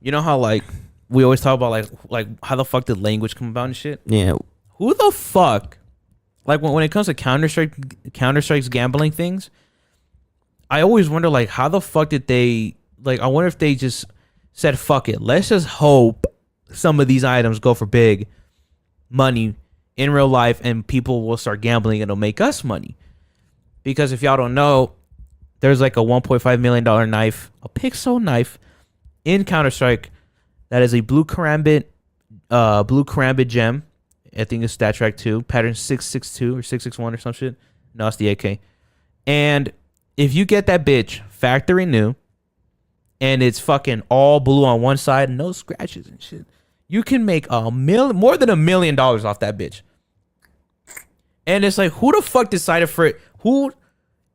You know how like we always talk about like how the fuck did language come about and shit? Yeah. Who the fuck, like when it comes to Counter-Strike's gambling things, I always wonder like how the fuck did they, like, I wonder if they just said fuck it, let's just hope some of these items go for big money in real life and people will start gambling and it'll make us money. Because if y'all don't know, there's like a $1.5 million knife, a pixel knife in Counter-Strike that is a blue karambit gem. I think it's StatTrak 2, pattern 662 or 661 or some shit. No, it's the AK. And if you get that bitch factory new and it's fucking all blue on one side, no scratches and shit, you can make more than $1 million off that bitch. And it's like, who the fuck decided for it? Who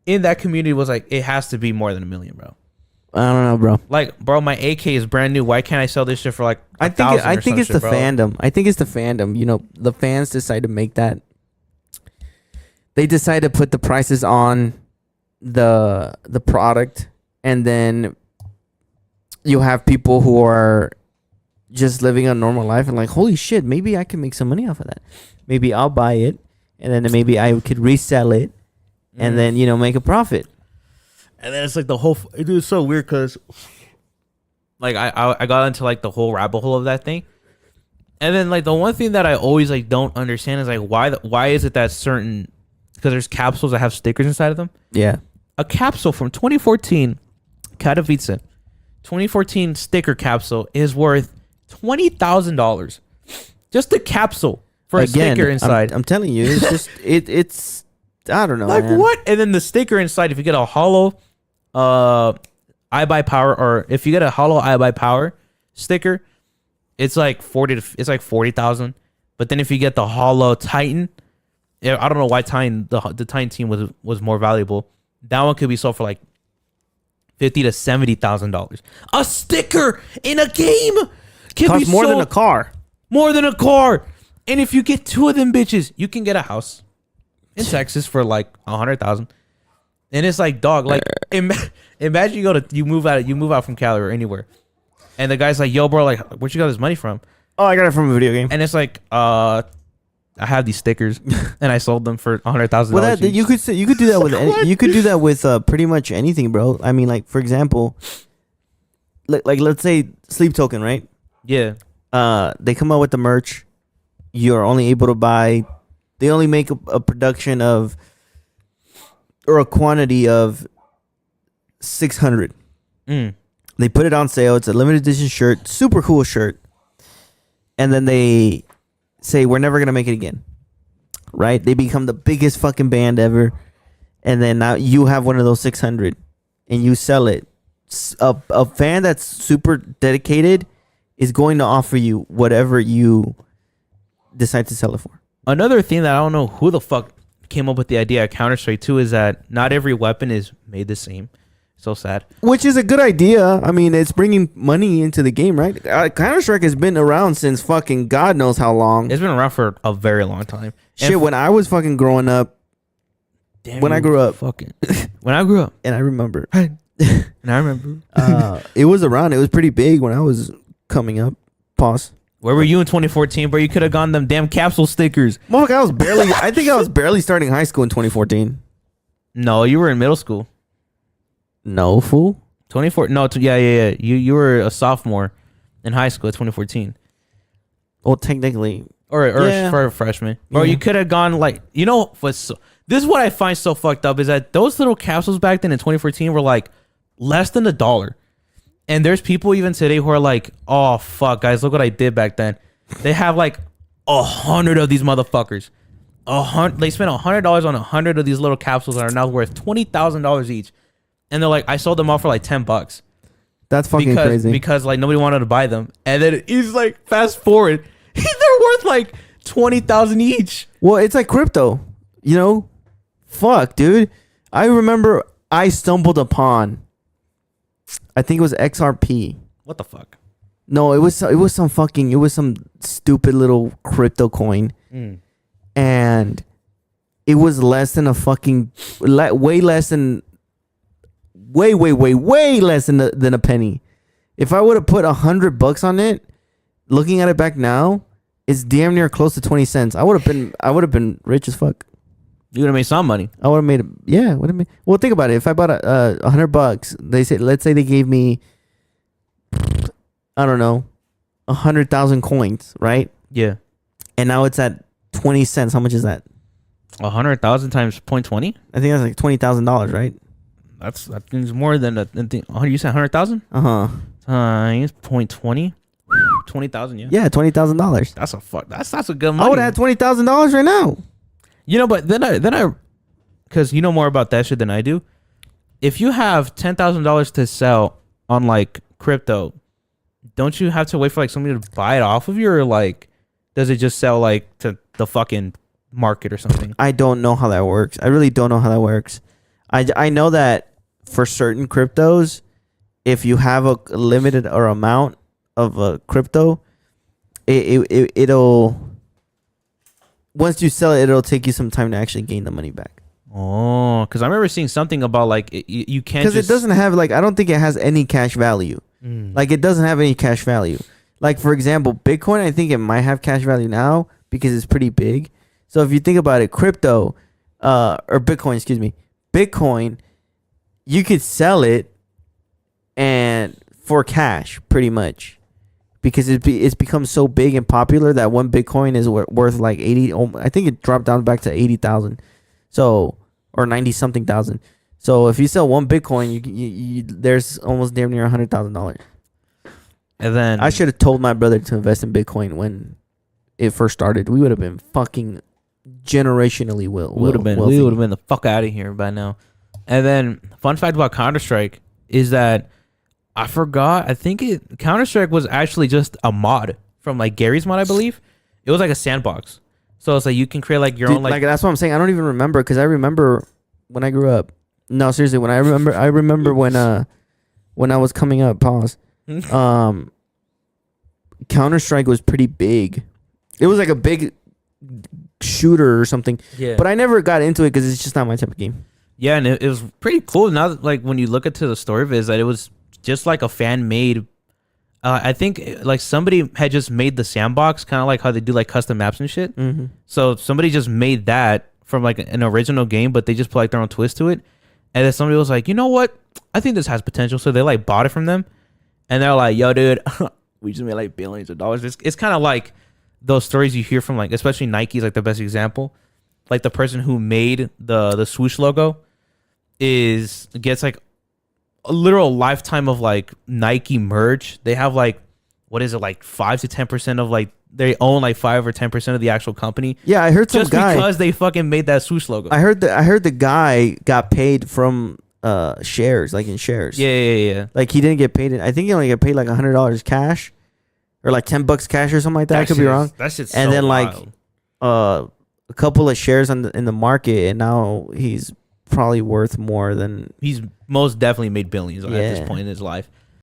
in that community was like, it has to be more than $1 million, bro? I don't know, bro. Like, bro, my AK is brand new. Why can't I sell this shit for like I think it's the bro? fandom. I think it's the fandom. You know, the fans decide to make that. They decide to put the prices on the product, and then you have people who are just living a normal life and like, holy shit, maybe I can make some money off of that. Maybe I'll buy it, and then maybe I could resell it, and then, you know, make a profit. And then it's like the whole, it was so weird because like I got into like the whole rabbit hole of that thing. And then like the one thing that I always like don't understand is like why is it that certain, because there's capsules that have stickers inside of them. Yeah. A capsule from 2014 Katowice 2014 sticker capsule is worth $20,000. Just a capsule for a sticker inside. I'm telling you, it's just it's I don't know, like, man. what? And then the sticker inside, if you get a hollow iBuyPower, or if you get a hollow iBuyPower sticker, it's like 40,000. But then if you get the hollow Titan, yeah, I don't know why Titan, the Titan team was more valuable. That one could be sold for like $50,000 to $70,000. A sticker in a game can Costs be more than sold a car. more than a car. And if you get two of them bitches, you can get a house in Texas for like $100,000. And it's like, dog, like imagine you move out from Cali or anywhere, and the guy's like, yo, bro, like, where'd you got this money from? Oh, I got it from a video game. And it's like, I have these stickers and I sold them for $100,000. Well, you could do that with you could do that with pretty much anything, bro. I mean, like, for example, like let's say Sleep Token, right? Yeah. They come out with the merch. You're only able to buy. They only make a production of, or a quantity of 600. They put it on sale. It's a limited edition shirt, super cool shirt. And then they say, we're never going to make it again. Right? They become the biggest fucking band ever. And then now you have one of those 600 and you sell it. A fan that's super dedicated is going to offer you whatever you decide to sell it for. Another thing that I don't know who the fuck came up with the idea of Counter-Strike 2 is that not every weapon is made the same. So sad. Which is a good idea. I mean, it's bringing money into the game, right? Counter-Strike has been around since fucking God knows how long. It's been around for a very long time. Shit, when I was fucking growing up, when I grew up, and I remember, it was around. It was pretty big when I was coming up. Pause. Where were you in 2014, bro? You could have gotten them damn capsule stickers. Motherfucker, I think I was barely starting high school in 2014. No, you were in middle school. No, fool. 24. No, yeah. You were a sophomore in high school at 2014. Well, technically, or for a freshman. Bro, you could have gone like, you know, this is what I find so fucked up is that those little capsules back then in 2014 were like less than $1. And there's people even today who are like, oh fuck, guys, look what I did back then. They have like 100 of these motherfuckers. They spent $100 on 100 of these little capsules that are now worth $20,000 each. And they're like, I sold them all for like $10. That's fucking crazy. Because like nobody wanted to buy them. And then he's like, fast forward, they're worth like 20,000 each. Well, it's like crypto, you know? Fuck, dude. I remember I stumbled upon, I think it was XRP. What the fuck? No, it was some stupid little crypto coin. And it was less than a fucking, way less than a penny. If I would have put $100 on it, looking at it back now, it's damn near close to 20 cents. I would have been rich as fuck. You would have made some money. I would have made it. Yeah, would have made. Well, think about it. If I bought $100, they say, let's say they gave me, I don't know, 100,000 coins, right? Yeah. And now it's at 20 cents. How much is that? 100,000 times 0.20. I think that's like $20,000, right? That means more than oh, you said 100,000 times 0.20. 20,000. Yeah. Yeah, $20,000. That's a fuck. That's a good money. I would have had $20,000 right now. You know, but then I, because you know more about that shit than I do. If you have $10,000 to sell on like crypto, don't you have to wait for like somebody to buy it off of you, or like, does it just sell like to the fucking market or something? I don't know how that works. I really don't know how that works. I know that for certain cryptos, if you have a limited or amount of a crypto, it'll once you sell it, it'll take you some time to actually gain the money back. Oh, because I remember seeing something about like you can't, because it doesn't have like, I don't think it has any cash value. Like it doesn't have any cash value. Like for example, Bitcoin, I think it might have cash value now because it's pretty big. So if you think about it, crypto, or Bitcoin, excuse me, Bitcoin, you could sell it and for cash pretty much, because it's become so big and popular that one Bitcoin is worth like 80. I think it dropped down back to 80,000, so, or 90 something thousand. So if you sell one Bitcoin, you there's almost damn near $100,000. And then I should have told my brother to invest in Bitcoin when it first started. We would have been fucking generationally we would have been the fuck out of here by now. And then fun fact about Counter-Strike is that I forgot. I think Counter-Strike was actually just a mod from like Gary's mod, I believe. It was like a sandbox. So it's like you can create like your own like that's what I'm saying. I don't even remember, because I remember when I grew up. No, seriously, when I remember when I was coming up. Pause. Counter-Strike was pretty big. It was like a big shooter or something. Yeah. But I never got into it because it's just not my type of game. Yeah, and it was pretty cool. Now that, like when you look into the story of it, is that it was just like a fan made. I think like somebody had just made the sandbox, kind of like how they do like custom maps and shit. Mm-hmm. So somebody just made that from like an original game, but they just put like their own twist to it. And then somebody was like, you know what? I think this has potential. So they like bought it from them, and they're like, yo, dude, we just made like billions of dollars. It's kind of like those stories you hear from like, especially Nike's like the best example. Like the person who made the swoosh logo gets like a literal lifetime of like Nike merch. They have like, what is it, like 5 to 10% of like, they own like 5 or 10% of the actual company. Yeah, I heard some just guy, because they fucking made that swoosh logo. I heard the guy got paid from shares, like in shares. Yeah. Like he didn't get paid. I think he only got paid like $100 cash, or like $10 cash or something like that. I could be wrong. That shit's and so then wild. like a couple of shares in the market, and now he's probably worth more than. He's most definitely made billions at Yeah. this point in his life.